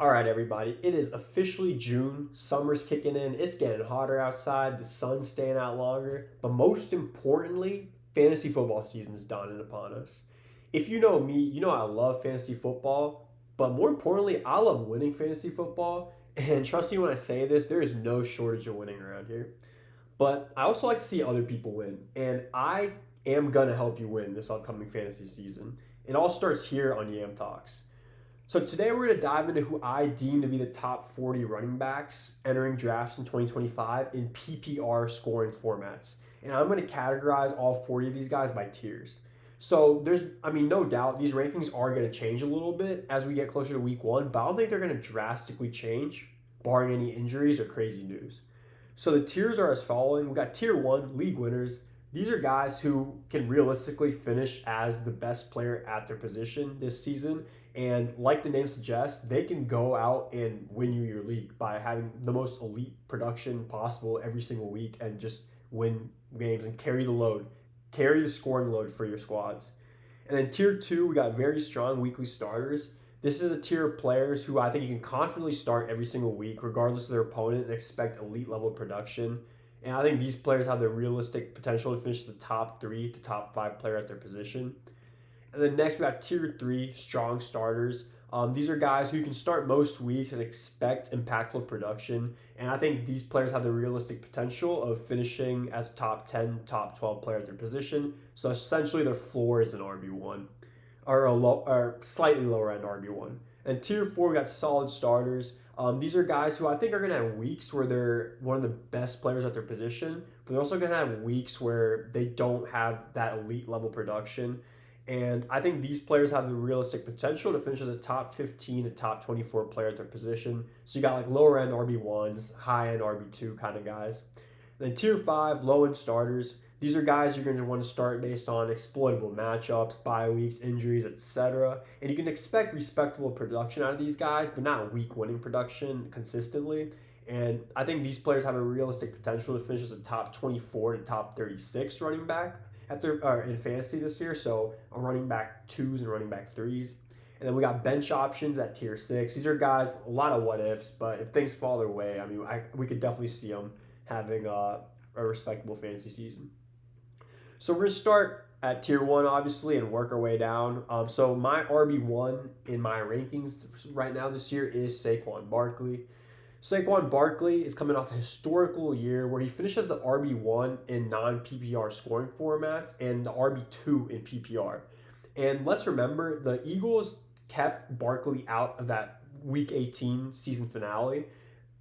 All right, everybody. It is officially June. Summer's kicking in. It's getting hotter outside. The sun's staying out longer. But most importantly, fantasy football season is dawning upon us. If you know me, you know I love fantasy football. But more importantly, I love winning fantasy football. And trust me when I say this, there is no shortage of winning around here. But I also like to see other people win. And I am going to help you win this upcoming fantasy season. It all starts here on Yam Talks. So today we're going to dive into who I deem to be the top 40 running backs entering drafts in 2025 in PPR scoring formats. And I'm going to categorize all 40 of these guys by tiers. So no doubt these rankings are going to change a little bit as we get closer to week one, but I don't think they're going to drastically change, barring any injuries or crazy news. So the tiers are as following. We got tier one, league winners. These are guys who can realistically finish as the best player at their position this season. And like the name suggests, they can go out and win you your league by having the most elite production possible every single week and just win games and carry the load, carry the scoring load for your squads. And then tier two, we got very strong weekly starters. This is a tier of players who I think you can confidently start every single week, regardless of their opponent, and expect elite level production. And I think these players have the realistic potential to finish as a top 3 to top 5 player at their position. And then next, we got tier 3, strong starters. These are guys who you can start most weeks and expect impactful production. And I think these players have the realistic potential of finishing as top 10, top 12 player at their position. So essentially, their floor is an RB1 or slightly lower end RB1. And tier 4, we got solid starters. These are guys who I think are going to have weeks where they're one of the best players at their position, but they're also going to have weeks where they don't have that elite level production. And I think these players have the realistic potential to finish as a top 15 to top 24 player at their position. So you got like lower end RB1s, high end RB2 kind of guys. And then tier 5, low end starters. These are guys you're going to want to start based on exploitable matchups, bye weeks, injuries, etc. And you can expect respectable production out of these guys, but not week winning production consistently. And I think these players have a realistic potential to finish as a top 24 to top 36 running back in fantasy this year. So a running back 2s and running back 3s. And then we got bench options at tier 6. These are guys, a lot of what ifs, but if things fall their way, we could definitely see them having a respectable fantasy season. So we're going to start at tier 1, obviously, and work our way down. So my RB1 in my rankings right now this year is Saquon Barkley. Saquon Barkley is coming off a historical year where he finished as the RB1 in non-PPR scoring formats and the RB2 in PPR. And let's remember, the Eagles kept Barkley out of that Week 18 season finale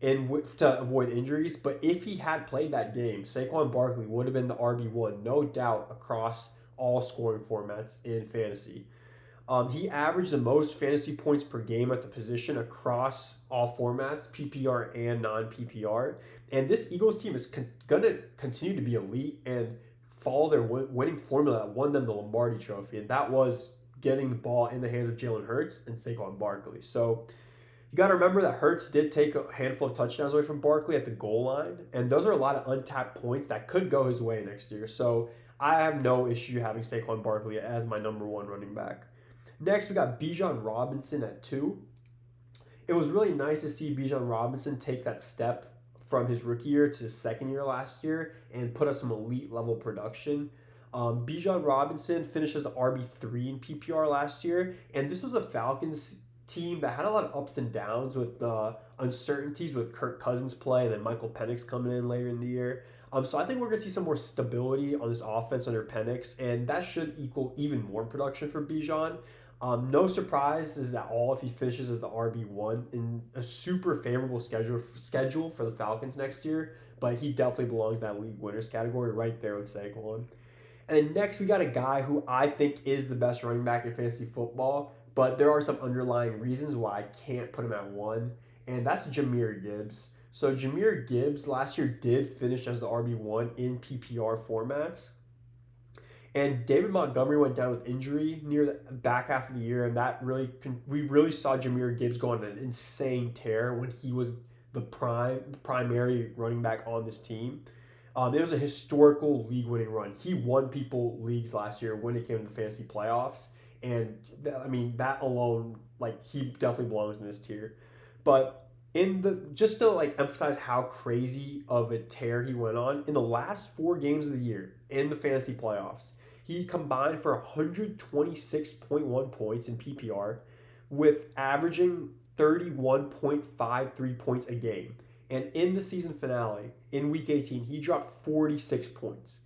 to avoid injuries. But if he had played that game, Saquon Barkley would have been the RB1, no doubt, across all scoring formats in fantasy. He averaged the most fantasy points per game at the position across all formats, PPR and non-PPR. And this Eagles team is going to continue to be elite and follow their winning formula that won them the Lombardi Trophy. And that was getting the ball in the hands of Jalen Hurts and Saquon Barkley. So you got to remember that Hurts did take a handful of touchdowns away from Barkley at the goal line. And those are a lot of untapped points that could go his way next year. So I have no issue having Saquon Barkley as my number 1 running back. Next, we got Bijan Robinson at 2. It was really nice to see Bijan Robinson take that step from his rookie year to his second year last year and put up some elite level production. Bijan Robinson finished as the RB3 in PPR last year, and this was a Falcons team that had a lot of ups and downs with the uncertainties with Kirk Cousins play and then Michael Penix coming in later in the year. So I think we're going to see some more stability on this offense under Penix, and that should equal even more production for Bijan. No surprises at all if he finishes as the RB1 in a super favorable schedule for the Falcons next year, but he definitely belongs in that league winners category right there with Saquon. And then next, we got a guy who I think is the best running back in fantasy football, but there are some underlying reasons why I can't put him at 1, and that's Jahmyr Gibbs. So Jahmyr Gibbs last year did finish as the RB1 in PPR formats. And David Montgomery went down with injury near the back half of the year, and we really saw Jahmyr Gibbs go on an insane tear when he was the primary running back on this team. It was a historical league-winning run. He won people leagues last year when it came to the fantasy playoffs, and that alone, he definitely belongs in this tier. But in the just to like emphasize how crazy of a tear he went on in the last 4 games of the year in the fantasy playoffs, he combined for 126.1 points in PPR, with averaging 31.53 points a game. And in the season finale, in week 18, he dropped 46 points.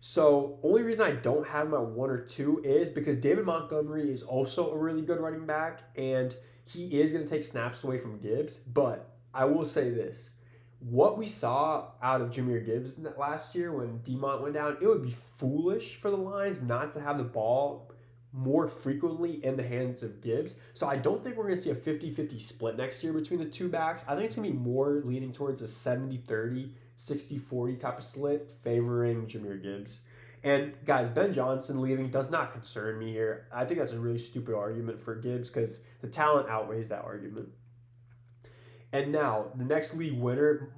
So, only reason I don't have him at 1 or 2 is because David Montgomery is also a really good running back, and he is going to take snaps away from Gibbs. But I will say this: what we saw out of Jahmyr Gibbs last year when Demont went down, it would be foolish for the Lions not to have the ball more frequently in the hands of Gibbs. So I don't think we're going to see a 50-50 split next year between the two backs. I think it's going to be more leaning towards a 70-30, 60-40 type of split favoring Jahmyr Gibbs. And guys, Ben Johnson leaving does not concern me here. I think that's a really stupid argument for Gibbs because the talent outweighs that argument. And now, the next league winner,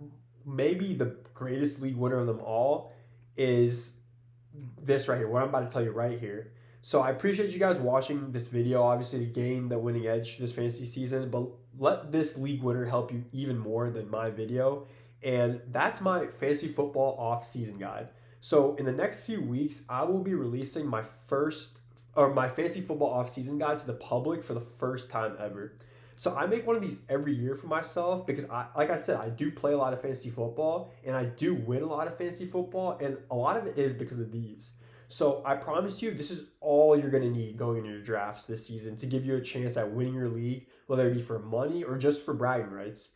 maybe the greatest league winner of them all, is this right here, what I'm about to tell you right here. So I appreciate you guys watching this video, obviously, to gain the winning edge this fantasy season, but let this league winner help you even more than my video. And that's my fantasy football off-season guide. So in the next few weeks, I will be releasing my fantasy football off-season guide to the public for the first time ever. So I make one of these every year for myself because like I said, I do play a lot of fantasy football and I do win a lot of fantasy football, and a lot of it is because of these. So I promise you, this is all you're going to need going into your drafts this season to give you a chance at winning your league, whether it be for money or just for bragging rights.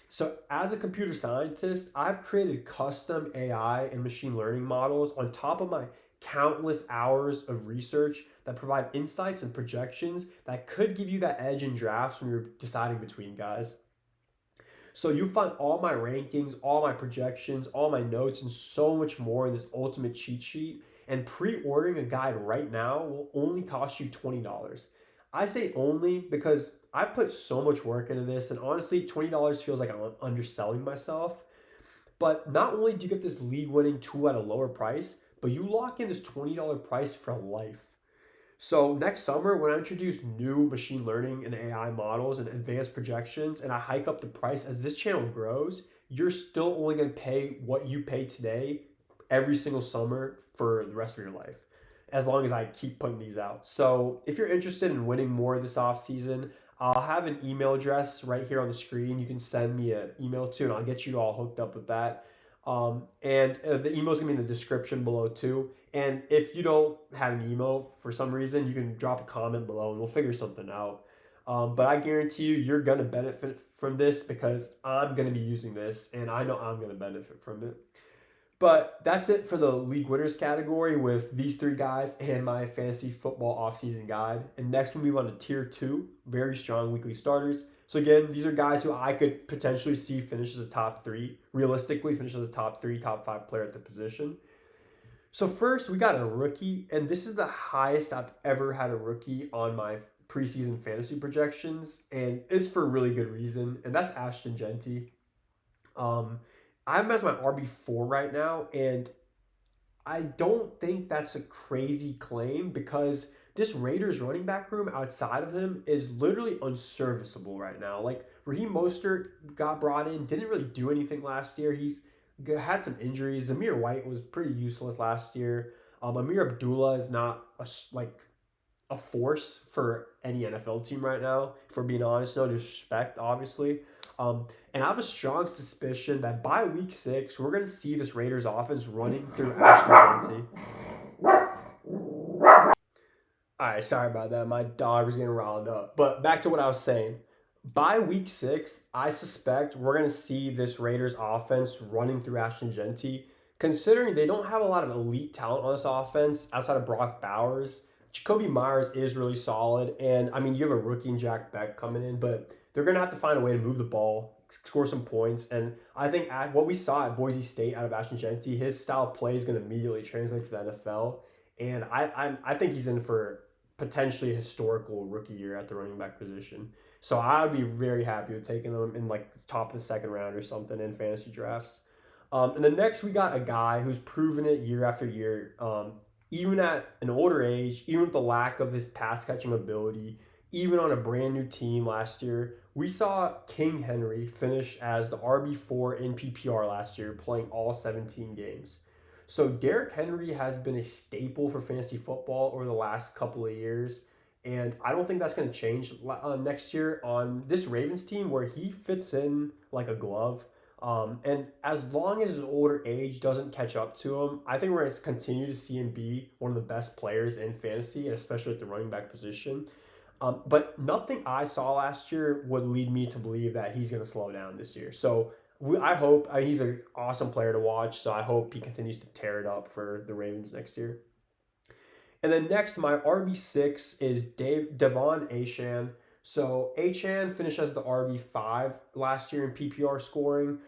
So as a computer scientist, I've created custom AI and machine learning models on top of my countless hours of research that provide insights and projections that could give you that edge in drafts when you're deciding between guys. So you find all my rankings, all my projections, all my notes, and so much more in this ultimate cheat sheet. And pre-ordering a guide right now will only cost you $20. I say only because I put so much work into this, and honestly, $20 feels like I'm underselling myself. But not only do you get this league-winning tool at a lower price, but you lock in this $20 price for life. So next summer, when I introduce new machine learning and AI models and advanced projections, and I hike up the price as this channel grows, you're still only going to pay what you pay today every single summer for the rest of your life, as long as I keep putting these out. So if you're interested in winning more this off season, I'll have an email address right here on the screen. You can send me an email to, and I'll get you all hooked up with that. And the email is going to be in the description below too. And if you don't have an email for some reason, you can drop a comment below and we'll figure something out. But I guarantee you, you're going to benefit from this because I'm going to be using this and I know I'm going to benefit from it. But that's it for the league winners category with these 3 guys and my fantasy football offseason guide. And next we'll move on to tier 2, very strong weekly starters. So again, these are guys who I could potentially see finish as a top 3, realistically finish as a top 3, top 5 player at the position. So first we got a rookie, and this is the highest I've ever had a rookie on my preseason fantasy projections, and it's for a really good reason, and that's Ashton Jeanty. I have him as my RB4 right now, and I don't think that's a crazy claim because this Raiders running back room outside of him is literally unserviceable right now. Like, Raheem Mostert got brought in, didn't really do anything last year. He's had some injuries. Zamir White was pretty useless last year. Amir Abdullah is not a force for any NFL team right now, if we're being honest. No disrespect, obviously. And I have a strong suspicion that by week 6, we're going to see this Raiders offense running through Ashton Jeanty. All right, sorry about that. My dog was getting riled up. But back to what I was saying. By week 6, I suspect we're going to see this Raiders offense running through Ashton Jeanty, considering they don't have a lot of elite talent on this offense outside of Brock Bowers. Jacoby Myers is really solid, and I mean, you have a rookie in Jack Beck coming in, but they're going to have to find a way to move the ball, score some points, and I think what we saw at Boise State out of Ashton Jeanty, his style of play is going to immediately translate to the NFL, and I think he's in for potentially a historical rookie year at the running back position. So I would be very happy with taking him in like the top of the 2nd round or something in fantasy drafts. And then next we got a guy who's proven it year after year, even at an older age, even with the lack of his pass catching ability, even on a brand new team last year. We saw King Henry finish as the RB4 in PPR last year, playing all 17 games. So Derrick Henry has been a staple for fantasy football over the last couple of years. And I don't think that's going to change next year on this Ravens team where he fits in like a glove. And as long as his older age doesn't catch up to him, I think we're going to continue to see him be one of the best players in fantasy, and especially at the running back position. But nothing I saw last year would lead me to believe that he's going to slow down this year. So I hope he's an awesome player to watch. So I hope he continues to tear it up for the Ravens next year. And then next, my RB6 is Devon Achane. So Achane finished as the RB5 last year in PPR scoring.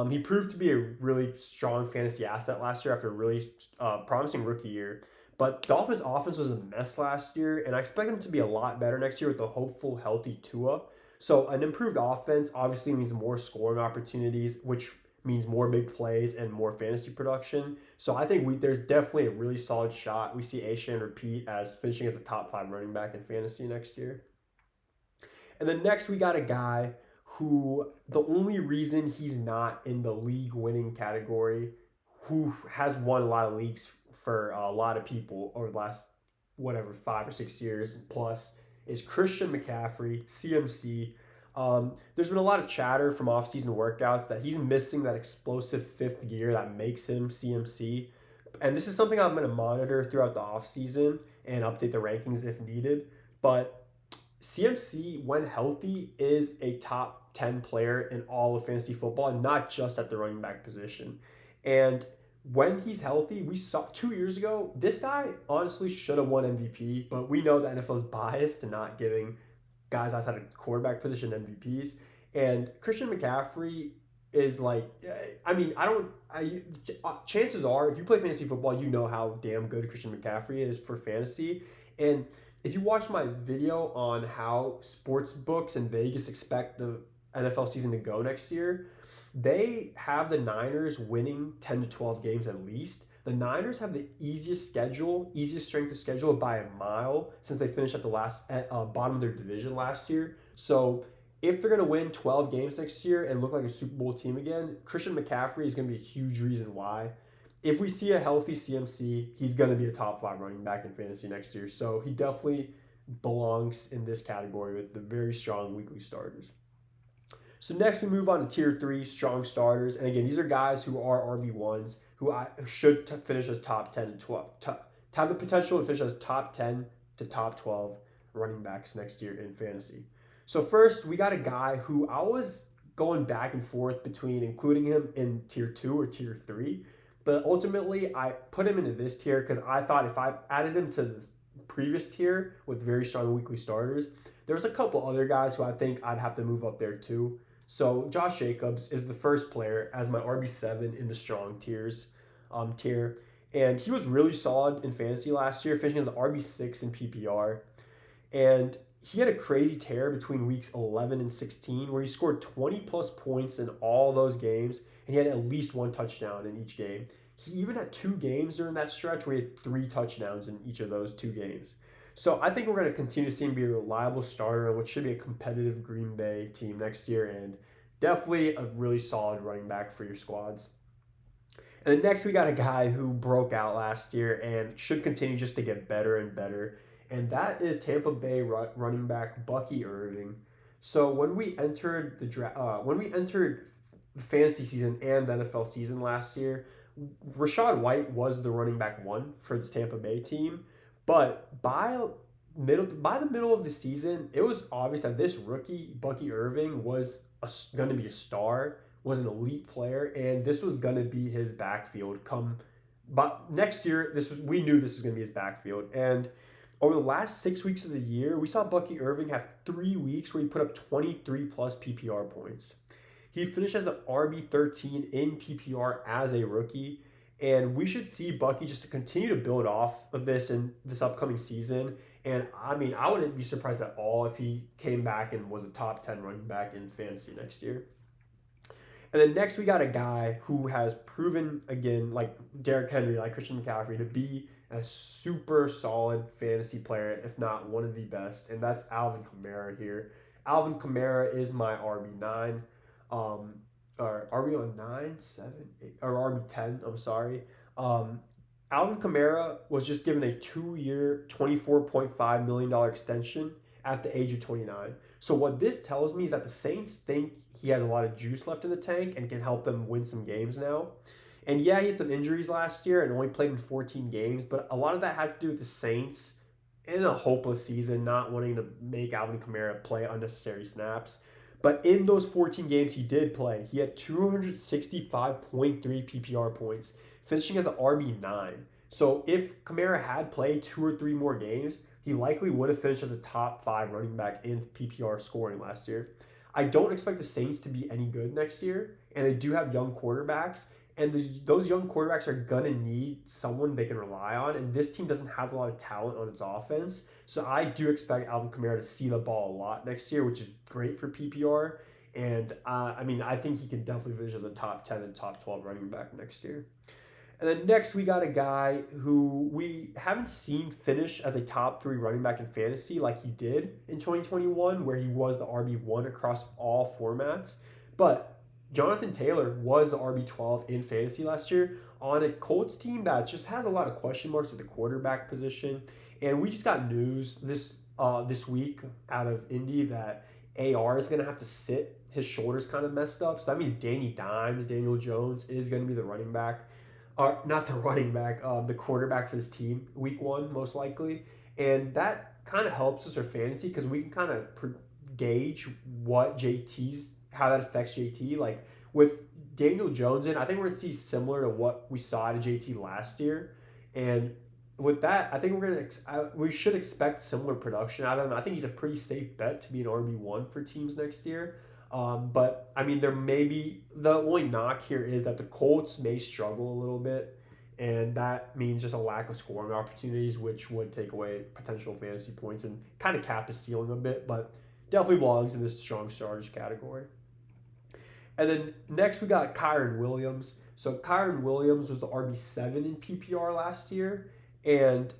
He proved to be a really strong fantasy asset last year after a really promising rookie year. But Dolphins' offense was a mess last year, and I expect them to be a lot better next year with the hopeful, healthy Tua. So an improved offense obviously means more scoring opportunities, which means more big plays and more fantasy production. So I think there's definitely a really solid shot. We see Achane repeat as finishing as a top 5 running back in fantasy next year. And then next we got a guy who the only reason he's not in the league winning category, who has won a lot of leagues for a lot of people over the last 5 or 6 years plus, is Christian McCaffrey, CMC. There's been a lot of chatter from offseason workouts that he's missing that explosive fifth gear that makes him CMC. And this is something I'm going to monitor throughout the offseason and update the rankings if needed. But CMC, when healthy, is a top 10 player in all of fantasy football, and not just at the running back position. And when he's healthy, we saw 2 years ago, this guy honestly should have won MVP, but we know the NFL is biased to not giving guys outside of quarterback position MVPs. And Christian McCaffrey is like, chances are, if you play fantasy football, you know how damn good Christian McCaffrey is for fantasy. And if you watch my video on how sports books in Vegas expect the NFL season to go next year, they have the Niners winning 10 to 12 games at least. The Niners have the easiest strength of schedule by a mile since they finished at the bottom of their division last year. So if they're going to win 12 games next year and look like a Super Bowl team again, Christian McCaffrey is going to be a huge reason why. If we see a healthy CMC, he's going to be a top 5 running back in fantasy next year. So he definitely belongs in this category with the very strong weekly starters. So next we move on to tier 3, strong starters. And again, these are guys who are RB1s who should finish as top 10 to 12, have the potential to finish as top 10 to top 12 running backs next year in fantasy. So first, we got a guy who I was going back and forth between including him in tier 2 or tier 3. But ultimately, I put him into this tier because I thought if I added him to the previous tier with very strong weekly starters, there's a couple other guys who I think I'd have to move up there too. So Josh Jacobs is the first player as my RB7 in the strong tier. And he was really solid in fantasy last year, finishing as the RB6 in PPR. And he had a crazy tear between weeks 11 and 16 where he scored 20 plus points in all those games, and he had at least 1 touchdown in each game. He even had 2 games during that stretch where he had 3 touchdowns in each of those 2 games. So I think we're going to continue to see him be a reliable starter on what should be a competitive Green Bay team next year, and definitely a really solid running back for your squads. And then next we got a guy who broke out last year and should continue just to get better and better, and that is Tampa Bay running back Bucky Irving. So when we entered the fantasy season and the NFL season last year, Rachaad White was the running back 1 for this Tampa Bay team. But by the middle of the season, it was obvious that this rookie, Bucky Irving, was going to be a star, was an elite player, and this was going to be his backfield. But next year, we knew this was going to be his backfield. And over the last 6 weeks of the year, we saw Bucky Irving have 3 weeks where he put up 23 plus PPR points. He finished as the RB13 in PPR as a rookie. And we should see Bucky just to continue to build off of this in this upcoming season. And I wouldn't be surprised at all if he came back and was a top 10 running back in fantasy next year. And then next we got a guy who has proven, again, like Derrick Henry, like Christian McCaffrey, to be a super solid fantasy player, if not one of the best, and that's Alvin Kamara here. Alvin Kamara is my RB9. Um, or are we on 9, 7, 8, or RB10? I'm sorry. Um, Alvin Kamara was just given a 2-year, $24.5 million extension at the age of 29. So what this tells me is that the Saints think he has a lot of juice left in the tank and can help them win some games now. And yeah, he had some injuries last year and only played in 14 games, but a lot of that had to do with the Saints in a hopeless season, not wanting to make Alvin Kamara play unnecessary snaps. But in those 14 games he did play, he had 265.3 PPR points, finishing as the RB9. So if Kamara had played 2 or 3 more games, he likely would have finished as a top 5 running back in PPR scoring last year. I don't expect the Saints to be any good next year, and they do have young quarterbacks. And those young quarterbacks are going to need someone they can rely on. And this team doesn't have a lot of talent on its offense. So I do expect Alvin Kamara to see the ball a lot next year, which is great for PPR. And I think he can definitely finish as a top 10 and top 12 running back next year. And then next, we got a guy who we haven't seen finish as a top 3 running back in fantasy like he did in 2021, where he was the RB1 across all formats. But Jonathan Taylor was the RB12 in fantasy last year on a Colts team that just has a lot of question marks at the quarterback position. And we just got news this week out of Indy that AR is going to have to sit. His shoulder's kind of messed up. So that means Daniel Jones, is going to be the running back. Or not the running back, the quarterback for this team week 1, most likely. And that kind of helps us for fantasy because we can kind of gauge how that affects JT. Like with Daniel Jones in, I think we're going to see similar to what we saw out of JT last year. And with that, I think we should expect similar production out of him. I think he's a pretty safe bet to be an RB1 for teams next year. But there may be, the only knock here is that the Colts may struggle a little bit, and that means just a lack of scoring opportunities, which would take away potential fantasy points and kind of cap his ceiling a bit, but definitely belongs in this strong starters category. And then next we got Kyren Williams. So Kyren Williams was the RB7 in PPR last year, and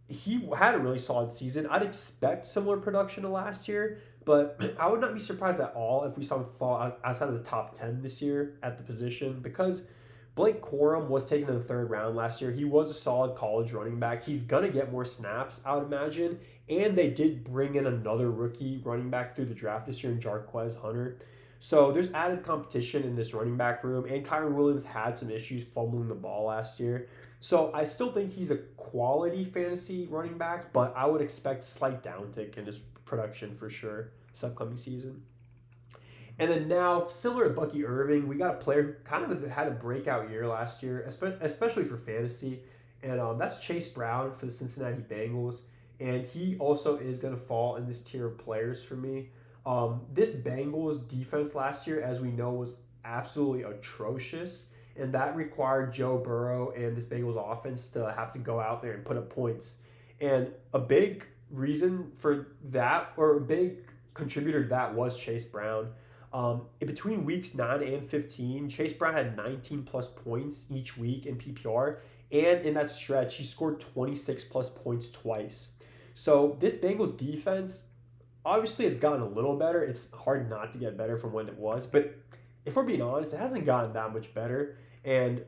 he had a really solid season. I'd expect similar production to last year, but I would not be surprised at all if we saw him fall outside of the top 10 this year at the position, because Blake Corum was taken in the 3rd round last year. He was a solid college running back. He's going to get more snaps, I would imagine. And they did bring in another rookie running back through the draft this year in Jarquez Hunter. So there's added competition in this running back room, and Kyren Williams had some issues fumbling the ball last year. So I still think he's a quality fantasy running back, but I would expect slight downtick in his production for sure this upcoming season. And then now, similar to Bucky Irving, we got a player who kind of had a breakout year last year, especially for fantasy, and that's Chase Brown for the Cincinnati Bengals. And he also is going to fall in this tier of players for me. This Bengals defense last year, as we know, was absolutely atrocious, and that required Joe Burrow and this Bengals offense to have to go out there and put up points. And a big reason for that, or a big contributor to that, was Chase Brown. In between weeks 9 and 15, Chase Brown had 19 plus points each week in PPR, and in that stretch, he scored 26 plus points twice. So this Bengals defense obviously has gotten a little better. It's hard not to get better from when it was, but if we're being honest, it hasn't gotten that much better. And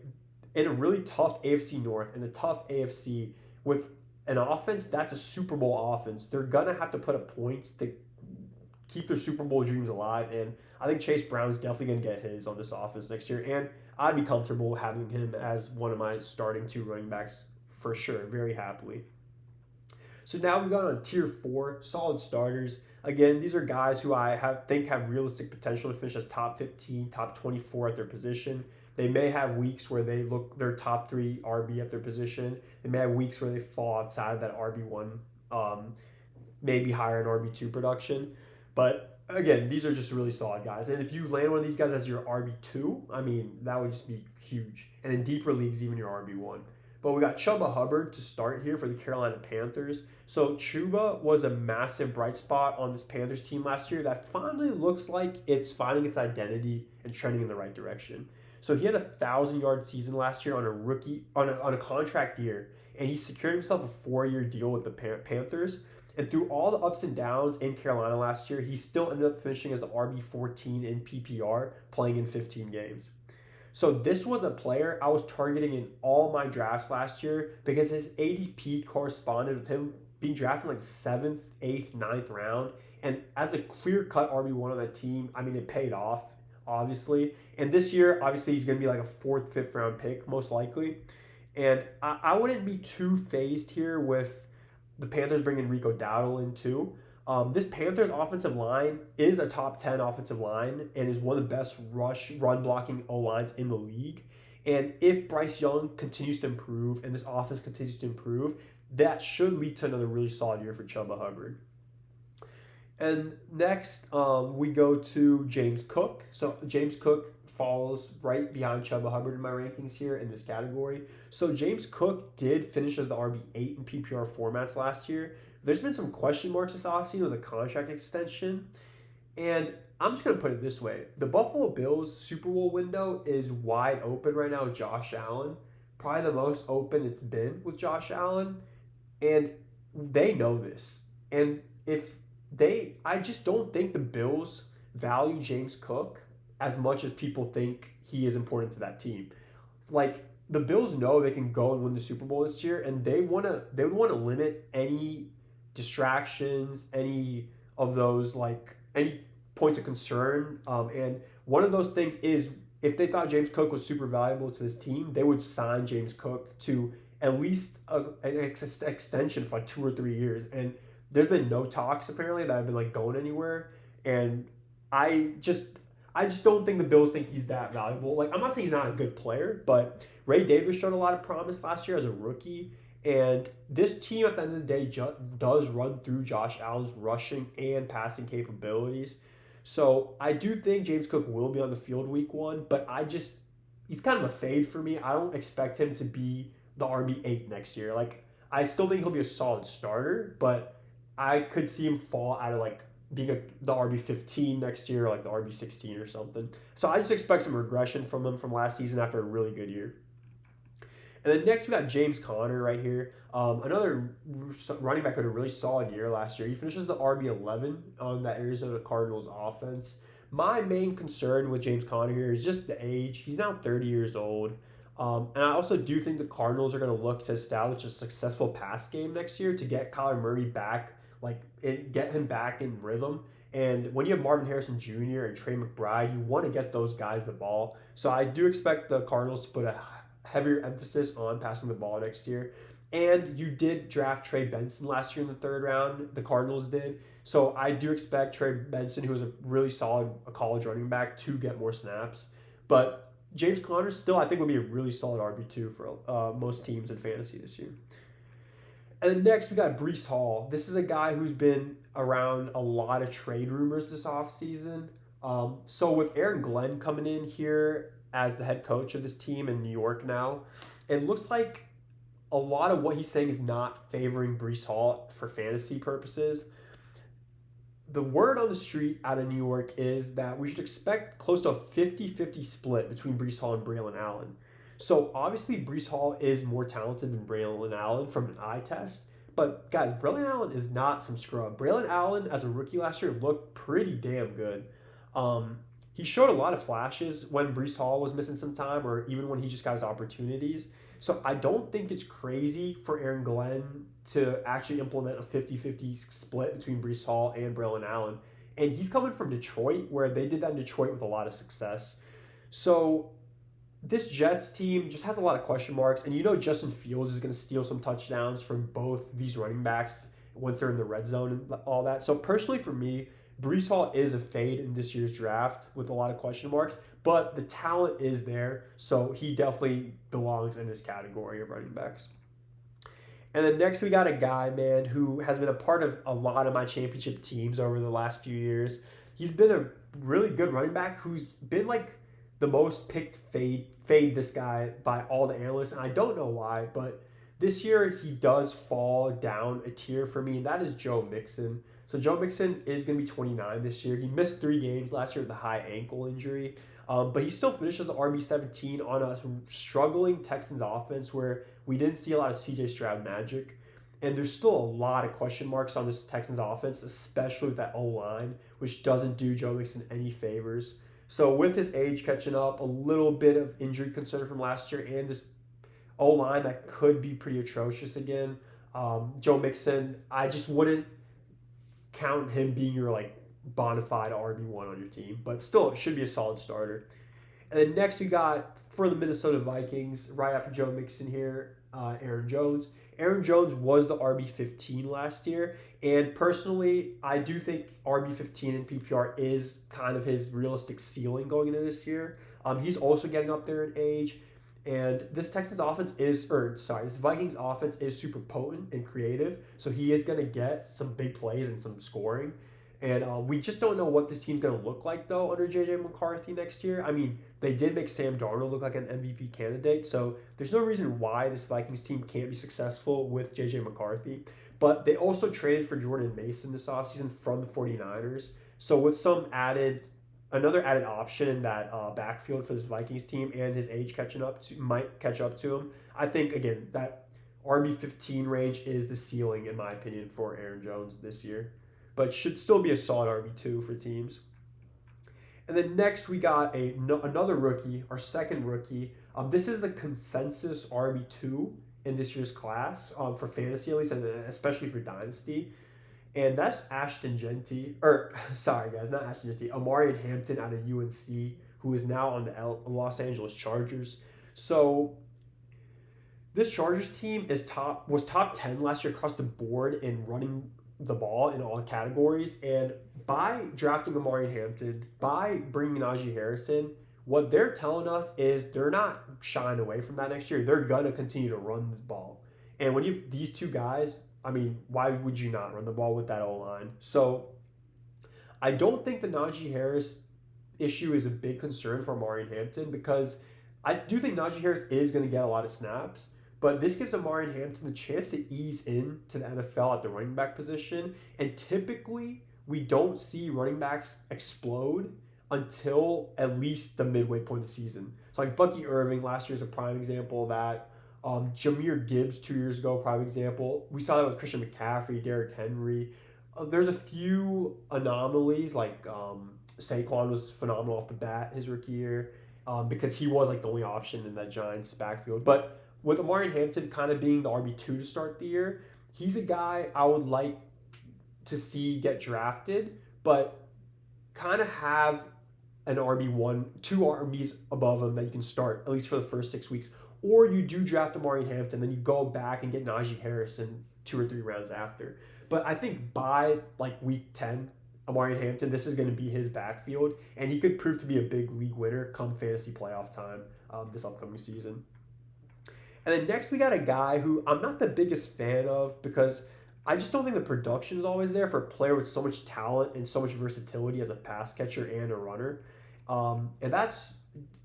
in a really tough AFC North, and a tough AFC with an offense that's a Super Bowl offense, they're going to have to put up points to keep their Super Bowl dreams alive. And I think Chase Brown's definitely going to get his on this offense next year. And I'd be comfortable having him as one of my starting 2 running backs for sure, very happily. So now we've got on tier 4, solid starters. Again, these are guys who I think have realistic potential to finish as top 15, top 24 at their position. They may have weeks where they look their top 3 RB at their position. They may have weeks where they fall outside of that RB1, maybe higher in RB2 production. But again, these are just really solid guys. And if you land one of these guys as your RB2, that would just be huge. And in deeper leagues, even your RB1. But we got Chuba Hubbard to start here for the Carolina Panthers. So Chuba was a massive bright spot on this Panthers team last year that finally looks like it's finding its identity and trending in the right direction. So he had 1,000-yard season last year on a contract year, and he secured himself a 4-year deal with the Panthers. And through all the ups and downs in Carolina last year, he still ended up finishing as the RB14 in PPR, playing in 15 games. So this was a player I was targeting in all my drafts last year because his ADP corresponded with him being drafted in like 7th, 8th, 9th round. And as a clear-cut RB1 on that team, I mean, it paid off, obviously. And this year, obviously, he's going to be like a 4th, 5th round pick, most likely. And I wouldn't be too phased here with the Panthers bringing Rico Dowdle in too. This Panthers offensive line is a top 10 offensive line and is one of the best run blocking O-lines in the league. And if Bryce Young continues to improve and this offense continues to improve, that should lead to another really solid year for Chuba Hubbard. And next, we go to James Cook. So James Cook falls right behind Chuba Hubbard in my rankings here in this category. So James Cook did finish as the RB8 in PPR formats last year. There's been some question marks this offseason with a contract extension. And I'm just going to put it this way. The Buffalo Bills Super Bowl window is wide open right now with Josh Allen. Probably the most open it's been with Josh Allen. And they know this. And I just don't think the Bills value James Cook as much as people think he is important to that team. Like, the Bills know they can go and win the Super Bowl this year, and they would want to limit any distractions, any of those, like, any points of concern. And one of those things is if they thought James Cook was super valuable to this team, they would sign James Cook to at least an extension for like 2 or 3 years. And there's been no talks apparently that have been like going anywhere. And I just don't think the Bills think he's that valuable. Like, I'm not saying he's not a good player, but Ray Davis showed a lot of promise last year as a rookie. And this team at the end of the day does run through Josh Allen's rushing and passing capabilities. So I do think James Cook will be on the field week 1, but he's kind of a fade for me. I don't expect him to be the RB8 next year. Like, I still think he'll be a solid starter, but I could see him fall out of like being the RB15 next year, or like the RB16 or something. So I just expect some regression from him from last season after a really good year. And then next we got James Conner right here. Another running back with a really solid year last year. He finishes the RB11 on that Arizona Cardinals offense. My main concern with James Conner here is just the age. He's now 30 years old. And I also do think the Cardinals are going to look to establish a successful pass game next year to get Kyler Murray back, get him back in rhythm. And when you have Marvin Harrison Jr. and Trey McBride, you want to get those guys the ball. So I do expect the Cardinals to put a heavier emphasis on passing the ball next year. And you did draft Trey Benson last year in the 3rd round. The Cardinals did. So I do expect Trey Benson, who is a really solid college running back, to get more snaps. But James Conner still, I think, would be a really solid RB2 for most teams in fantasy this year. And then next, we got Breece Hall. This is a guy who's been around a lot of trade rumors this offseason. So with Aaron Glenn coming in here as the head coach of this team in New York now, it looks like a lot of what he's saying is not favoring Breece Hall for fantasy purposes. The word on the street out of New York is that we should expect close to a 50-50 split between Breece Hall and Braylon Allen. So obviously Breece Hall is more talented than Braylon Allen from an eye test. But guys, Braylon Allen is not some scrub. Braylon Allen, as a rookie last year, looked pretty damn good. He showed a lot of flashes when Breece Hall was missing some time, or even when he just got his opportunities. So I don't think it's crazy for Aaron Glenn to actually implement a 50-50 split between Breece Hall and Braylon Allen. And he's coming from Detroit, where they did that in Detroit with a lot of success. So this Jets team just has a lot of question marks. And you know Justin Fields is going to steal some touchdowns from both these running backs once they're in the red zone and all that. So personally for me, Breece Hall is a fade in this year's draft with a lot of question marks, but the talent is there, so he definitely belongs in this category of running backs. And then next we got a guy, man, who has been a part of a lot of my championship teams over the last few years. He's been a really good running back who's been like the most picked fade this guy by all the analysts, and I don't know why, but this year he does fall down a tier for me, and that is Joe Mixon. So Joe Mixon is going to be 29 this year. He missed 3 games last year with a high ankle injury, but he still finished as the RB17 on a struggling Texans offense where we didn't see a lot of CJ Stroud magic. And there's still a lot of question marks on this Texans offense, especially with that O-line, which doesn't do Joe Mixon any favors. So with his age catching up, a little bit of injury concern from last year, and this O-line that could be pretty atrocious again, Joe Mixon, I just wouldn't count him being your like bona fide RB1 on your team, but still it should be a solid starter. And then next we got for the Minnesota Vikings, right after Joe Mixon here, Aaron Jones. Aaron Jones was the RB15 last year, and personally, I do think RB15 in PPR is kind of his realistic ceiling going into this year. He's also getting up there in age, and this this Vikings offense is super potent and creative, so he is going to get some big plays and some scoring. And we just don't know what this team's going to look like, though, under J.J. McCarthy next year. I mean, they did make Sam Darnold look like an MVP candidate, so there's no reason why this Vikings team can't be successful with J.J. McCarthy. But they also traded for Jordan Mason this offseason from the 49ers. So with another added option in that backfield for this Vikings team and his age might catch up to him, I think, again, that RB15 range is the ceiling, in my opinion, for Aaron Jones this year, but should still be a solid RB2 for teams. And then next we got another rookie, our second rookie. This is the consensus RB2 in this year's class for fantasy at least, and especially for Dynasty. And that's Amari Hampton out of UNC, who is now on the Los Angeles Chargers. So this Chargers team was top 10 last year across the board in running the ball in all categories. And by drafting Amari Hampton, by bringing Najee Harrison, what they're telling us is they're not shying away from that next year. They're going to continue to run the ball. And when you have these two guys, I mean, why would you not run the ball with that O-line? So I don't think the Najee Harris issue is a big concern for Amari Hampton, because I do think Najee Harris is going to get a lot of snaps. But this gives Amari Hampton the chance to ease into the NFL at the running back position. And typically, we don't see running backs explode until at least the midway point of the season. So like Bucky Irving last year is a prime example of that. Jahmyr Gibbs 2 years ago, prime example. We saw that with Christian McCaffrey, Derrick Henry. There's a few anomalies, like Saquon was phenomenal off the bat his rookie year, because he was like the only option in that Giants backfield. But with Amari Hampton kind of being the RB2 to start the year, he's a guy I would like to see get drafted, but kind of have an RB1, 2 RBs above him that you can start, at least for the first 6 weeks. Or you do draft Amari Hampton, then you go back and get Najee Harrison 2 or 3 rounds after. But I think by like week 10, Amari Hampton, this is going to be his backfield, and he could prove to be a big league winner come fantasy playoff time this upcoming season. And then next we got a guy who I'm not the biggest fan of, because I just don't think the production is always there for a player with so much talent and so much versatility as a pass catcher and a runner. And that's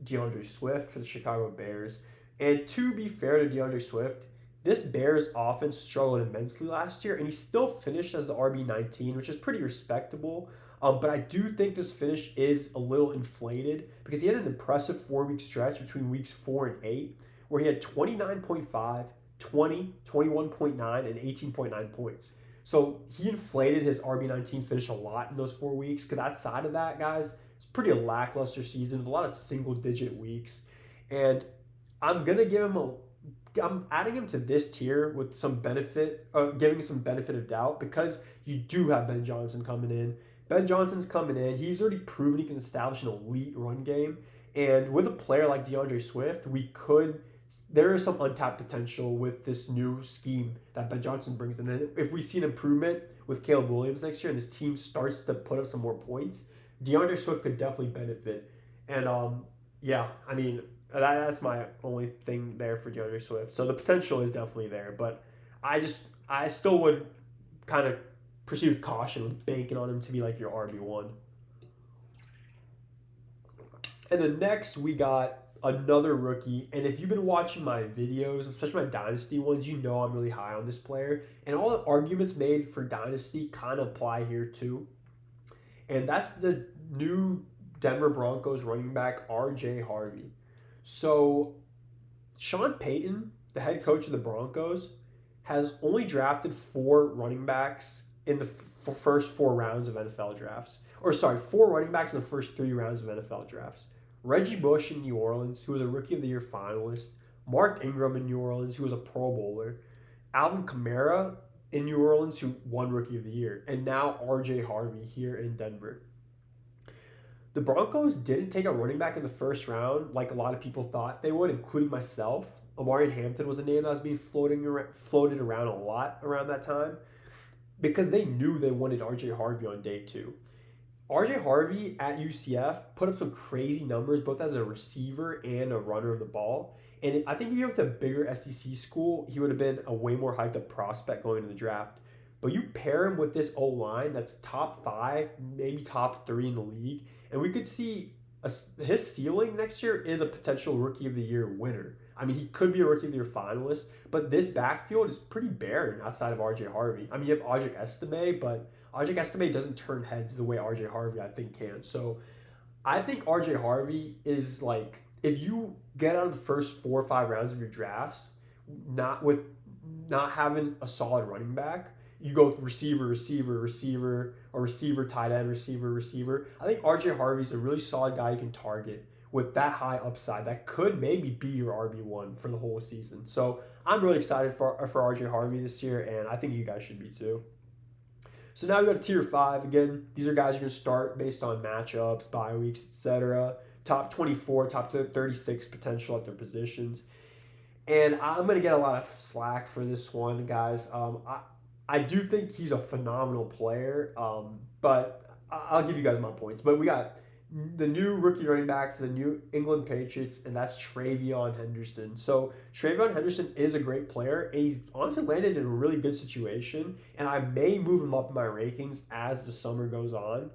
DeAndre Swift for the Chicago Bears. And to be fair to DeAndre Swift, this Bears offense struggled immensely last year, and he still finished as the RB19, which is pretty respectable. But I do think this finish is a little inflated, because he had an impressive 4-week stretch between weeks 4 and 8, where he had 29.5, 20, 21.9, and 18.9 points. So he inflated his RB19 finish a lot in those 4 weeks, because outside of that, guys, it's pretty a lackluster season with a lot of single-digit weeks. And I'm adding him to this tier with some benefit, giving some benefit of doubt, because you do have Ben Johnson coming in. Ben Johnson's coming in. He's already proven he can establish an elite run game. And with a player like DeAndre Swift, there is some untapped potential with this new scheme that Ben Johnson brings in. And if we see an improvement with Caleb Williams next year and this team starts to put up some more points, DeAndre Swift could definitely benefit. And that's my only thing there for DeAndre Swift. So the potential is definitely there, but I still would kind of proceed with caution with banking on him to be like your RB1. And then next we got another rookie. And if you've been watching my videos, especially my Dynasty ones, you know I'm really high on this player. And all the arguments made for Dynasty kind of apply here too. And that's the new Denver Broncos running back, R.J. Harvey. So Sean Payton, the head coach of the Broncos, has only drafted 4 running backs in the first 4 rounds of NFL drafts. Or sorry, 4 running backs in the first 3 rounds of NFL drafts. Reggie Bush in New Orleans, who was a Rookie of the Year finalist. Mark Ingram in New Orleans, who was a Pro Bowler. Alvin Kamara in New Orleans, who won Rookie of the Year. And now R.J. Harvey here in Denver. The Broncos didn't take a running back in the first round like a lot of people thought they would, including myself. Omarion Hampton was a name that was being floated around a lot around that time because they knew they wanted R.J. Harvey on day 2. R.J. Harvey at UCF put up some crazy numbers both as a receiver and a runner of the ball. And I think if you went to a bigger SEC school, he would have been a way more hyped up prospect going into the draft. But you pair him with this O-line that's top 5, maybe top 3 in the league, and we could see his ceiling next year is a potential Rookie of the Year winner. I mean, he could be a Rookie of the Year finalist, but this backfield is pretty barren outside of R.J. Harvey. I mean, you have Audric Estime, but Audric Estime doesn't turn heads the way R.J. Harvey, I think, can. So I think R.J. Harvey is like, if you get out of the first 4 or 5 rounds of your drafts, not having a solid running back, you go receiver, or receiver, tight end, receiver. I think R.J. Harvey's a really solid guy you can target with that high upside that could maybe be your RB1 for the whole season. So I'm really excited for R.J. Harvey this year, and I think you guys should be too. So now we go to tier 5. Again, these are guys you're going to start based on matchups, bye weeks, etc. Top 24, top 36 potential at their positions. And I'm going to get a lot of slack for this one, guys. I do think he's a phenomenal player, but I'll give you guys my points. But we got the new rookie running back for the New England Patriots, and that's Travion Henderson. So Travion Henderson is a great player, and he's honestly landed in a really good situation, and I may move him up in my rankings as the summer goes on.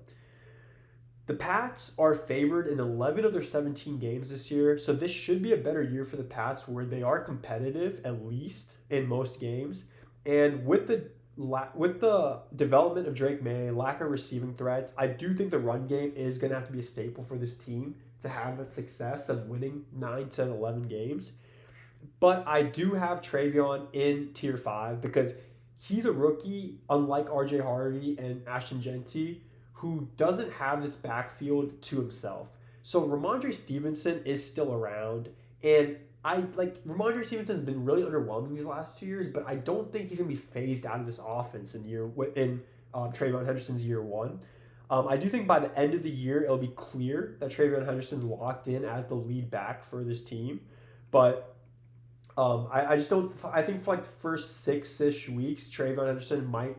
The Pats are favored in 11 of their 17 games this year, so this should be a better year for the Pats where they are competitive, at least, in most games. And with the development of Drake May, lack of receiving threats, I do think the run game is going to have to be a staple for this team to have that success of winning 9, 10, 11 games. But I do have Travion in tier 5 because he's a rookie, unlike R.J. Harvey and Ashton Genty, who doesn't have this backfield to himself. So Ramondre Stevenson is still around, and Ramondre Stevenson's been really underwhelming these last 2 years, but I don't think he's going to be phased out of this offense in Travion Henderson's year 1. I do think by the end of the year, it'll be clear that Travion Henderson locked in as the lead back for this team. But I just don't. I think for like the first 6-ish weeks, Travion Henderson might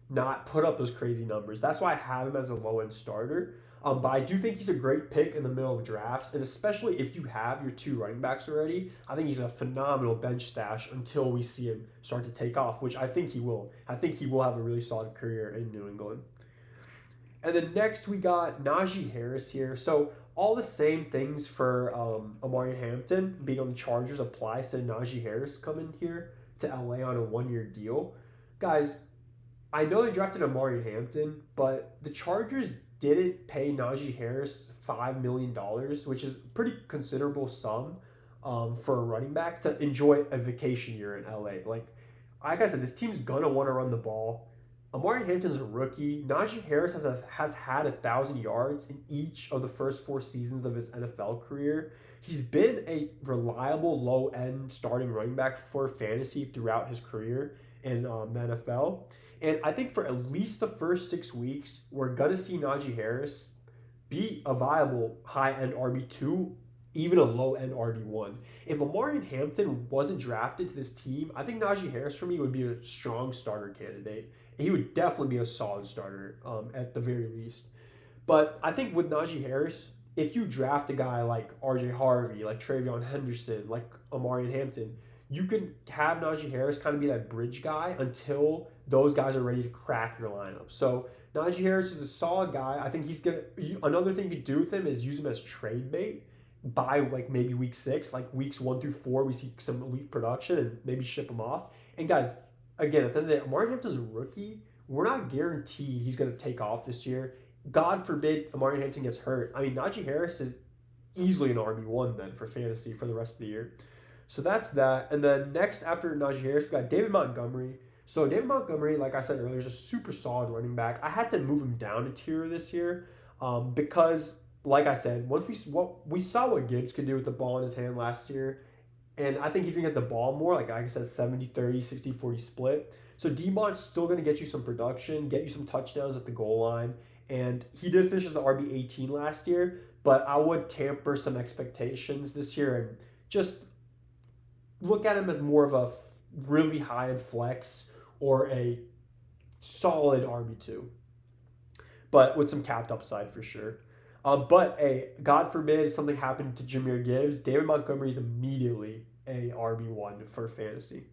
not put up those crazy numbers. That's why I have him as a low end starter. But I do think he's a great pick in the middle of drafts, and especially if you have your 2 running backs already, I think he's a phenomenal bench stash until we see him start to take off, which I think he will. I think he will have a really solid career in New England. And then next we got Najee Harris here. So all the same things for Omarion Hampton being on the Chargers applies to Najee Harris coming here to LA on a 1-year deal. Guys, I know they drafted Omarion Hampton, but the Chargers didn't pay Najee Harris $5 million, which is a pretty considerable sum for a running back to enjoy a vacation year in LA. Like I said, this team's gonna want to run the ball. Omarion Hampton's a rookie. Najee Harris has had 1,000 yards in each of the first 4 seasons of his NFL career. He's been a reliable low-end starting running back for fantasy throughout his career in the NFL. And I think for at least the first 6 weeks, we're going to see Najee Harris be a viable high-end RB2, even a low-end RB1. If Omarion Hampton wasn't drafted to this team, I think Najee Harris for me would be a strong starter candidate. He would definitely be a solid starter at the very least. But I think with Najee Harris, if you draft a guy like R.J. Harvey, like Travion Henderson, like Omarion Hampton, you can have Najee Harris kind of be that bridge guy until those guys are ready to crack your lineup. So Najee Harris is a solid guy. I think he's going to – another thing you could do with him is use him as trade bait. by like maybe week 6, like weeks 1 through 4, we see some elite production and maybe ship him off. And guys, again, at the end of the day, Amari Hampton's a rookie. We're not guaranteed he's going to take off this year. God forbid Amari Hampton gets hurt. I mean, Najee Harris is easily an RB1 then for fantasy for the rest of the year. So that's that. And then next after Najee Harris, we got David Montgomery. So David Montgomery, like I said earlier, is a super solid running back. I had to move him down a tier this year because, like I said, once we saw what Gibbs could do with the ball in his hand last year, and I think he's going to get the ball more, like I said, 70-30, 60-40 split. So D-Bot's still going to get you some production, get you some touchdowns at the goal line, and he did finish as the RB18 last year, but I would tamper some expectations this year and just look at him as more of a really high-end flex or a solid RB2, but with some capped upside for sure. But God forbid something happened to Jahmyr Gibbs, David Montgomery is immediately a RB1 for fantasy.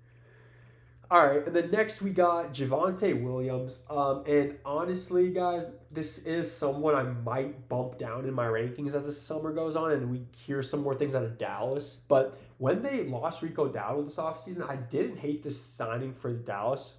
All right, and then next we got Javonte Williams. And honestly, guys, this is someone I might bump down in my rankings as the summer goes on and we hear some more things out of Dallas. But when they lost Rico Dowdle this offseason, I didn't hate this signing for the Dallas.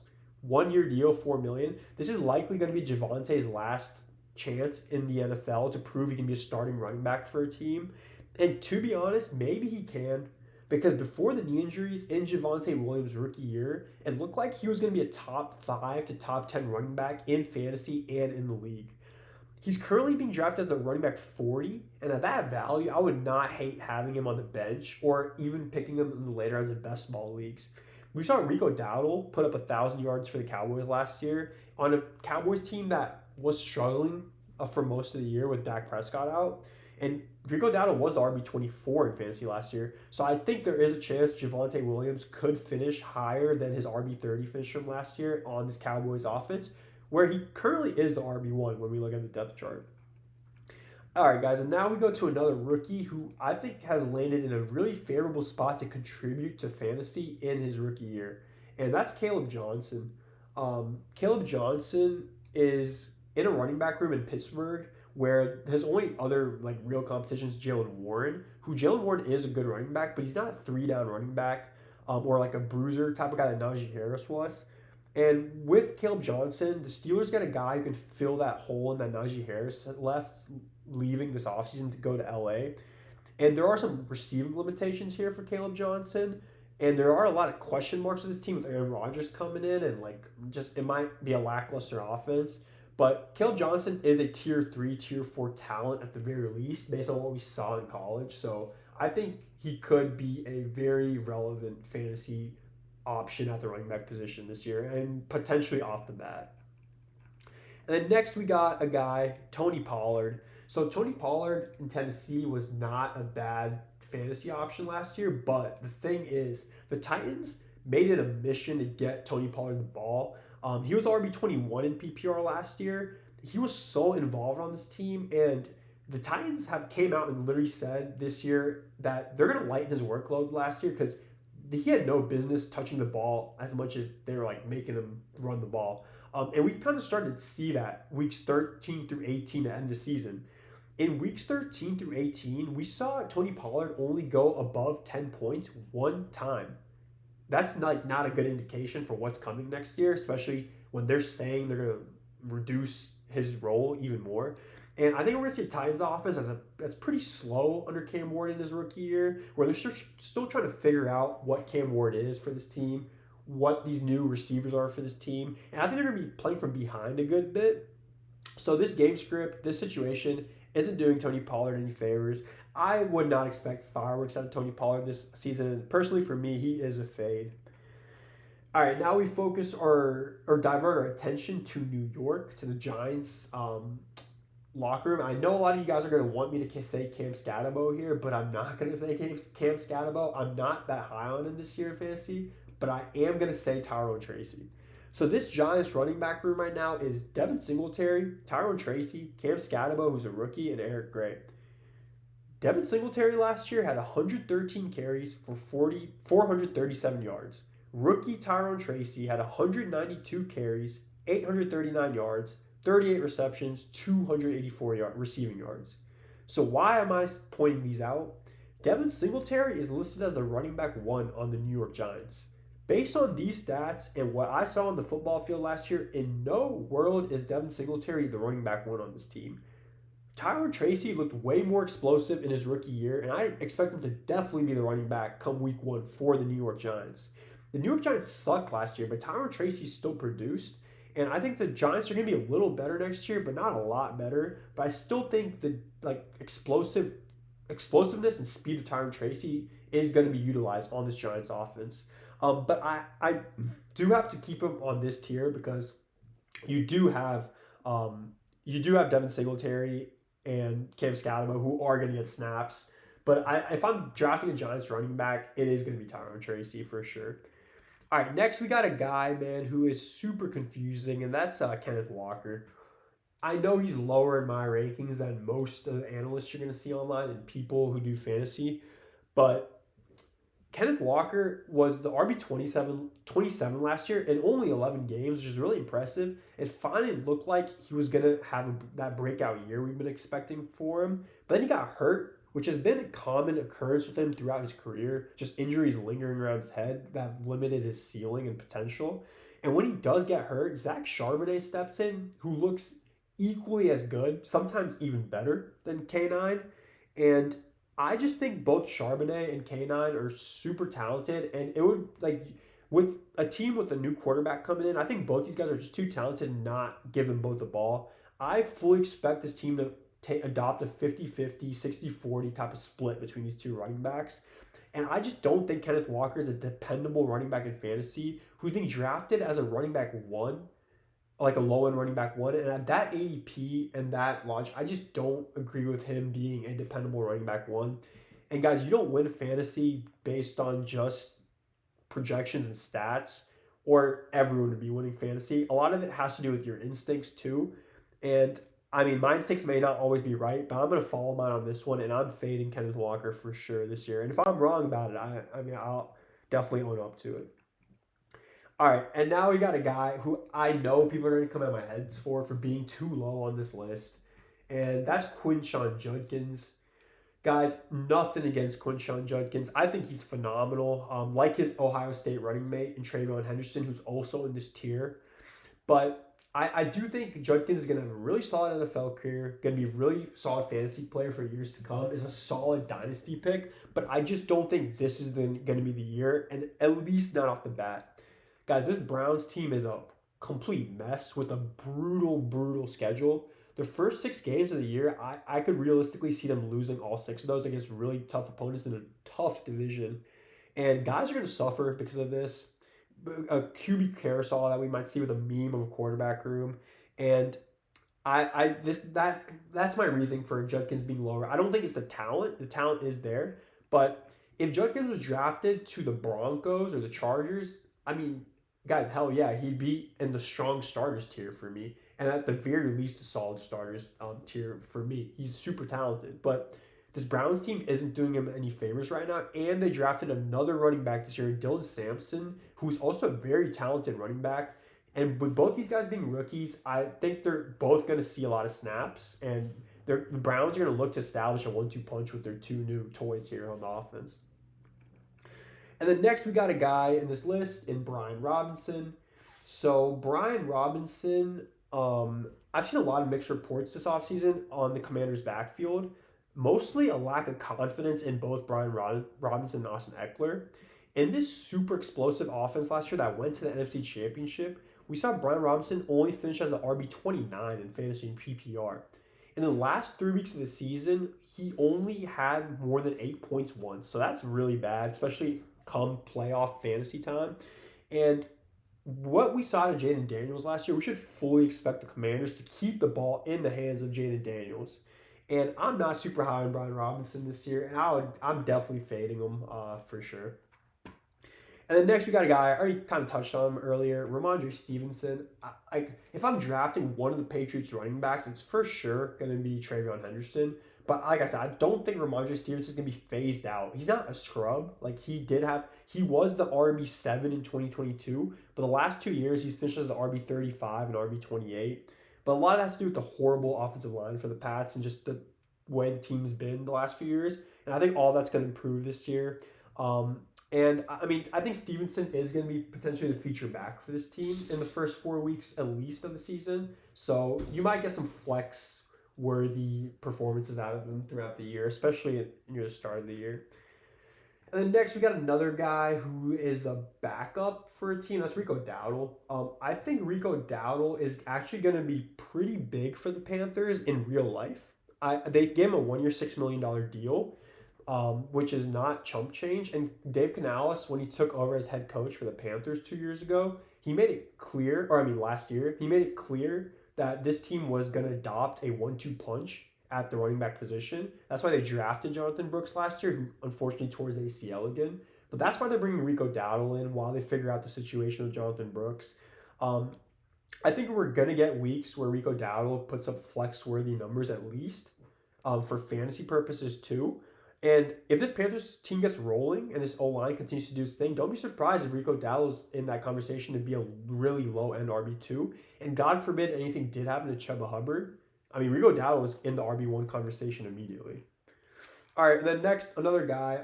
1-year deal, $4 million. This is likely going to be Javonte's last chance in the NFL to prove he can be a starting running back for a team. And to be honest, maybe he can. Because before the knee injuries in Javonte Williams' rookie year, it looked like he was going to be a top 5 to top 10 running back in fantasy and in the league. He's currently being drafted as the running back 40, and at that value, I would not hate having him on the bench or even picking him in the later rounds of best ball leagues. We saw Rico Dowdle put up 1,000 yards for the Cowboys last year on a Cowboys team that was struggling for most of the year with Dak Prescott out. And Rico Dowdle was the RB24 in fantasy last year. So I think there is a chance Javonte Williams could finish higher than his RB30 finish from last year on this Cowboys offense, where he currently is the RB1 when we look at the depth chart. All right, guys, and now we go to another rookie who I think has landed in a really favorable spot to contribute to fantasy in his rookie year, and that's Caleb Johnson. Caleb Johnson is in a running back room in Pittsburgh where his only other like real competition is Jalen Warren, who Jalen Warren is a good running back, but he's not a 3-down running back or like a bruiser type of guy that Najee Harris was. And with Caleb Johnson, the Steelers got a guy who can fill that hole in that Najee Harris left leaving this offseason to go to LA. And there are some receiving limitations here for Caleb Johnson. And there are a lot of question marks with this team with Aaron Rodgers coming in and like just it might be a lackluster offense. But Caleb Johnson is a tier 3, tier 4 talent at the very least based on what we saw in college. So I think he could be a very relevant fantasy option at the running back position this year and potentially off the bat. And then next we got a guy, Tony Pollard. So Tony Pollard in Tennessee was not a bad fantasy option last year, but the thing is the Titans made it a mission to get Tony Pollard the ball. He was the RB21 in PPR last year. He was so involved on this team, and the Titans have came out and literally said this year that they're going to lighten his workload last year because he had no business touching the ball as much as they were like making him run the ball. And we kind of started to see that weeks 13 through 18 to end the season. In weeks 13 through 18, we saw Tony Pollard only go above 10 points one time. That's not a good indication for what's coming next year, especially when they're saying they're going to reduce his role even more. And I think we're going to see a Titans offense that's pretty slow under Cam Ward in his rookie year, where they're still trying to figure out what Cam Ward is for this team, what these new receivers are for this team. And I think they're going to be playing from behind a good bit. So this game script, this situation, isn't doing Tony Pollard any favors. I would not expect fireworks out of Tony Pollard this season. And personally, for me, he is a fade. All right, now we focus or divert our attention to New York, to the Giants locker room. I know a lot of you guys are going to want me to say Cam Scatterbo here, but I'm not going to say Cam Scatterbo. I'm not that high on him this year in fantasy, but I am going to say Tyrone Tracy. So this Giants running back room right now is Devin Singletary, Tyrone Tracy, Cam Scatterbo, who's a rookie, and Eric Gray. Devin Singletary last year had 113 carries for 437 yards. Rookie Tyrone Tracy had 192 carries, 839 yards, 38 receptions, 284 receiving yards. So why am I pointing these out? Devin Singletary is listed as the running back one on the New York Giants. Based on these stats and what I saw on the football field last year, in no world is Devin Singletary the running back one on this team. Tyler Tracy looked way more explosive in his rookie year, and I expect him to definitely be the running back come week one for the New York Giants. The New York Giants sucked last year, but Tyler Tracy still produced, and I think the Giants are going to be a little better next year, but not a lot better. But I still think the explosiveness and speed of Tyler Tracy is going to be utilized on this Giants offense. But I do have to keep him on this tier because you do have Devin Singletary and Cam Scatamo who are going to get snaps. But if I'm drafting a Giants running back, it is going to be Tyron Tracy for sure. All right, next we got a guy, man, who is super confusing, and that's Kenneth Walker. I know he's lower in my rankings than most of the analysts you're going to see online and people who do fantasy, but Kenneth Walker was the RB 27 last year in only 11 games, which is really impressive. It finally looked like he was going to have that breakout year we've been expecting for him. But then he got hurt, which has been a common occurrence with him throughout his career. Just injuries lingering around his head that have limited his ceiling and potential. And when he does get hurt, Zach Charbonnet steps in, who looks equally as good, sometimes even better than K9. And I just think both Charbonnet and K9 are super talented, and it would with a team with a new quarterback coming in, I think both these guys are just too talented to not give them both the ball. I fully expect this team to adopt a 50-50, 60-40 type of split between these two running backs. And I just don't think Kenneth Walker is a dependable running back in fantasy who's being drafted as a running back one, like a low-end running back one. And at that ADP and that launch, I just don't agree with him being a dependable running back one. And guys, you don't win fantasy based on just projections and stats, or everyone would be winning fantasy. A lot of it has to do with your instincts too. And I mean, my instincts may not always be right, but I'm going to follow mine on this one, and I'm fading Kenneth Walker for sure this year. And if I'm wrong about it, I'll definitely own up to it. All right, and now we got a guy who I know people are going to come at my heads for being too low on this list, and that's Quinshon Judkins. Guys, nothing against Quinshon Judkins. I think he's phenomenal, like his Ohio State running mate in Travion Henderson, who's also in this tier. But I do think Judkins is going to have a really solid NFL career, going to be a really solid fantasy player for years to come, is a solid dynasty pick, but I just don't think this is going to be the year, and at least not off the bat. Guys, this Browns team is a complete mess with a brutal, brutal schedule. The first 6 games of the year, I could realistically see them losing all 6 of those against really tough opponents in a tough division. And guys are going to suffer because of this. A QB carousel that we might see with a meme of a quarterback room. And that's my reasoning for Judkins being lower. I don't think it's the talent. The talent is there. But if Judkins was drafted to the Broncos or the Chargers, I mean, guys, hell yeah, he'd be in the strong starters tier for me. And at the very least, a solid starters tier for me. He's super talented. But this Browns team isn't doing him any favors right now. And they drafted another running back this year, Dylan Sampson, who's also a very talented running back. And with both these guys being rookies, I think they're both going to see a lot of snaps. And the Browns are going to look to establish a 1-2 punch with their 2 new toys here on the offense. And then next we got a guy in this list in Brian Robinson. So Brian Robinson, I've seen a lot of mixed reports this offseason on the Commanders' backfield. Mostly a lack of confidence in both Brian Robinson and Austin Eckler. In this super explosive offense last year that went to the NFC Championship, we saw Brian Robinson only finish as the RB29 in fantasy and PPR. In the last 3 weeks of the season, he only had more than 8 points once. So that's really bad, especially come playoff fantasy time. And what we saw to Jaden Daniels last year, we should fully expect the Commanders to keep the ball in the hands of Jaden Daniels. And I'm not super high on Brian Robinson this year, and I'm definitely fading him for sure. And then next we got a guy, I already kind of touched on him earlier, Ramondre Stevenson. If I'm drafting one of the Patriots running backs, it's for sure going to be Travion Henderson. But like I said, I don't think Ramondre Stevenson is going to be phased out. He's not a scrub. He was the RB7 in 2022, but the last 2 years he's finished as the RB35 and RB28. But a lot of that has to do with the horrible offensive line for the Pats and just the way the team's been the last few years, and I think all that's going to improve this year. And I mean, I think Stevenson is going to be potentially the feature back for this team in the first 4 weeks at least of the season. So you might get some flex worthy performances out of him throughout the year, especially near the start of the year. And then next, we got another guy who is a backup for a team. That's Rico Dowdle. I think Rico Dowdle is actually going to be pretty big for the Panthers in real life. They gave him a 1 year, $6 million deal, which is not chump change. And Dave Canales, when he took over as head coach for the Panthers 2 years ago, he made it clear, last year, he made it clear that this team was going to adopt a 1-2 punch at the running back position. That's why they drafted Jonathan Brooks last year, who unfortunately tore his ACL again. But that's why they're bringing Rico Dowdle in while they figure out the situation with Jonathan Brooks. I think we're going to get weeks where Rico Dowdle puts up flex-worthy numbers at least for fantasy purposes too. And if this Panthers team gets rolling and this O-line continues to do its thing, don't be surprised if Rico Dowdle's in that conversation to be a really low-end RB2. And God forbid anything did happen to Chuba Hubbard. I mean, Rico Dowdle was in the RB1 conversation immediately. All right, and then next, another guy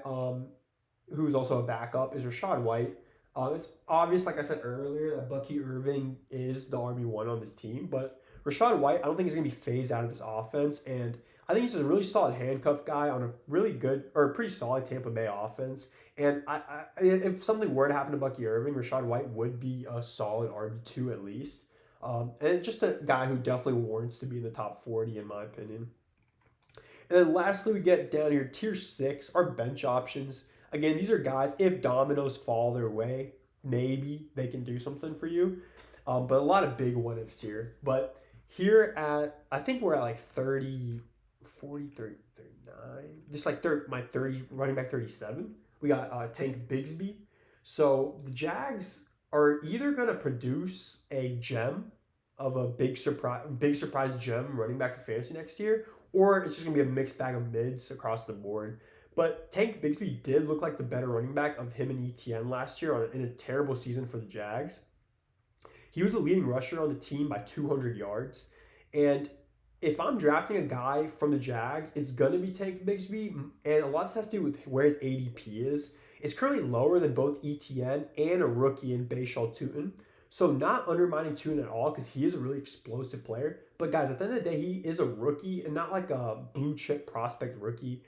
who's also a backup is Rachaad White. It's obvious, like I said earlier, that Bucky Irving is the RB1 on this team, but Rachaad White, I don't think he's going to be phased out of this offense, and I think he's a really solid handcuff guy on a really good, or pretty solid Tampa Bay offense, and if something were to happen to Bucky Irving, Rachaad White would be a solid RB2 at least. And just a guy who definitely warrants to be in the top 40 in my opinion. And then lastly, we get down here, tier 6, our bench options. Again, these are guys, if dominoes fall their way, maybe they can do something for you. But a lot of big what-ifs here. But here I think we're at like 30, 40, 30, 39. Just like my 30, running back 37. We got Tank Bigsby. So the Jags are either going to produce a gem of a big surprise gem running back for fantasy next year, or it's just going to be a mixed bag of mids across the board. But Tank Bigsby did look like the better running back of him and ETN last year in a terrible season for the Jags. He was the leading rusher on the team by 200 yards. And if I'm drafting a guy from the Jags, it's going to be Tank Bigsby. And a lot of this has to do with where his ADP is. It's currently lower than both ETN and a rookie in Bashal Tutin. So not undermining Tutin at all because he is a really explosive player. But guys, at the end of the day, he is a rookie and not like a blue chip prospect rookie.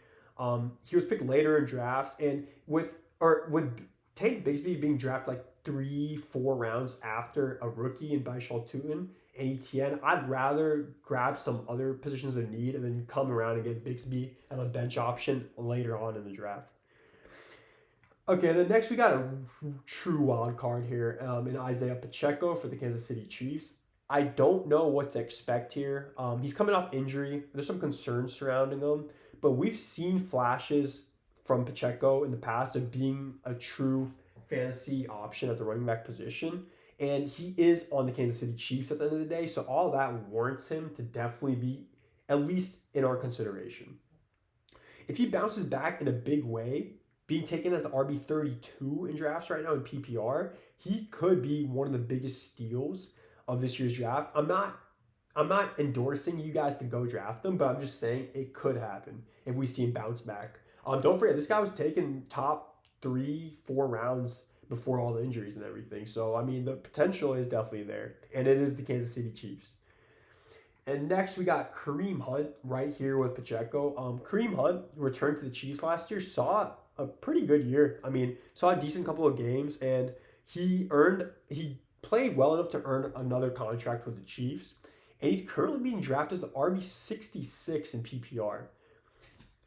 He was picked later in drafts, and with Tank Bigsby being drafted like 3-4 rounds after a rookie in Bashal Tutin and ETN, I'd rather grab some other positions of need and then come around and get Bigsby as a bench option later on in the draft. Okay, then next we got a true wild card here in Isaiah Pacheco for the Kansas City Chiefs. I don't know what to expect here. He's coming off injury. There's some concerns surrounding him, but we've seen flashes from Pacheco in the past of being a true fantasy option at the running back position, and he is on the Kansas City Chiefs at the end of the day, so all that warrants him to definitely be at least in our consideration. If he bounces back in a big way, being taken as the RB32 in drafts right now in PPR, he could be one of the biggest steals of this year's draft. I'm not endorsing you guys to go draft them, but I'm just saying it could happen if we see him bounce back. Don't forget, this guy was taken top 3-4 rounds before all the injuries and everything. So, I mean, the potential is definitely there, and it is the Kansas City Chiefs. And next, we got Kareem Hunt right here with Pacheco. Kareem Hunt returned to the Chiefs last year, saw a pretty good year. I mean, saw a decent couple of games, and he played well enough to earn another contract with the Chiefs. And he's currently being drafted as the RB66 in PPR.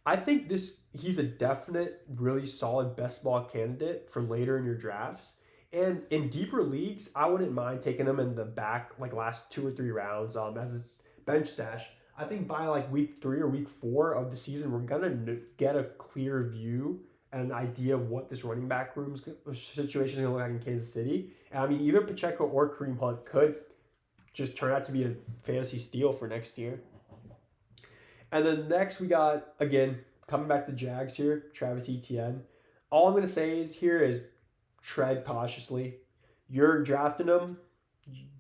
I think he's a definite, really solid best ball candidate for later in your drafts. And in deeper leagues, I wouldn't mind taking him in the back, like last 2 or 3 rounds as a bench stash. I think by like week 3 or week 4 of the season, we're going to get a clear view and an idea of what this running back room situation is going to look like in Kansas City. And I mean, either Pacheco or Kareem Hunt could just turn out to be a fantasy steal for next year. And then next we got, again, coming back to Jags here, Travis Etienne. All I'm going to say is tread cautiously. You're drafting him,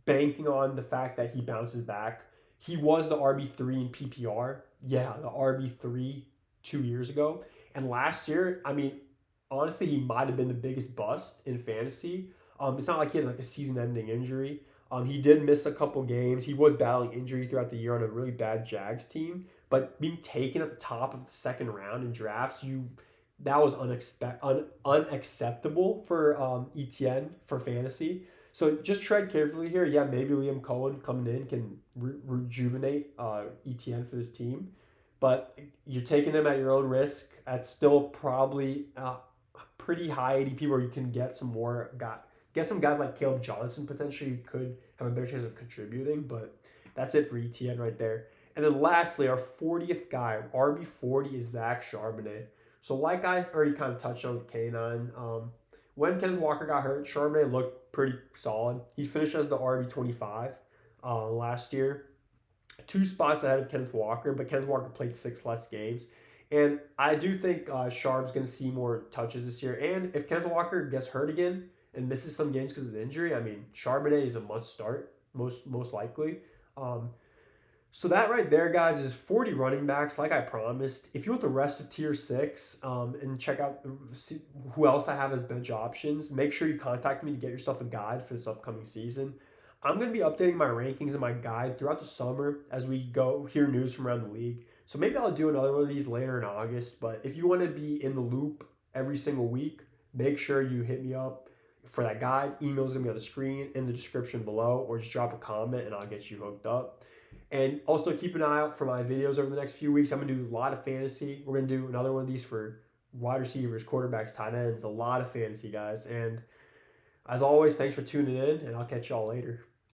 banking on the fact that he bounces back. He was the RB3 in PPR yeah, the RB3 2 years ago. And last year, I mean, honestly, he might have been the biggest bust in fantasy. It's not like he had like a season-ending injury. He did miss a couple games. He was battling injury throughout the year on a really bad Jags team. But being taken at the top of the second round in drafts, that was unacceptable for ETN for fantasy. So just tread carefully here. Yeah, maybe Liam Cohen coming in can rejuvenate ETN for this team, but you're taking him at your own risk. At still probably pretty high ADP where you can get some more get some guys like Caleb Johnson potentially who could have a better chance of contributing. But that's it for ETN right there. And then lastly, our 40th guy, RB40, is Zach Charbonnet. So like I already kind of touched on with K9, when Kenneth Walker got hurt, Charbonnet looked pretty solid. He finished as the RB25 last year. 2 spots ahead of Kenneth Walker, but Kenneth Walker played 6 less games. And I do think Sharp's going to see more touches this year. And if Kenneth Walker gets hurt again and misses some games because of the injury, I mean, Charbonnet is a must start, most likely. So that right there, guys, is 40 running backs, like I promised. If you want the rest of Tier 6 and check out who else I have as bench options, make sure you contact me to get yourself a guide for this upcoming season. I'm going to be updating my rankings and my guide throughout the summer as we go hear news from around the league. So maybe I'll do another one of these later in August. But if you want to be in the loop every single week, make sure you hit me up for that guide. Email is going to be on the screen in the description below, or just drop a comment and I'll get you hooked up. And also keep an eye out for my videos over the next few weeks. I'm going to do a lot of fantasy. We're going to do another one of these for wide receivers, quarterbacks, tight ends, a lot of fantasy, guys. And as always, thanks for tuning in, and I'll catch y'all later.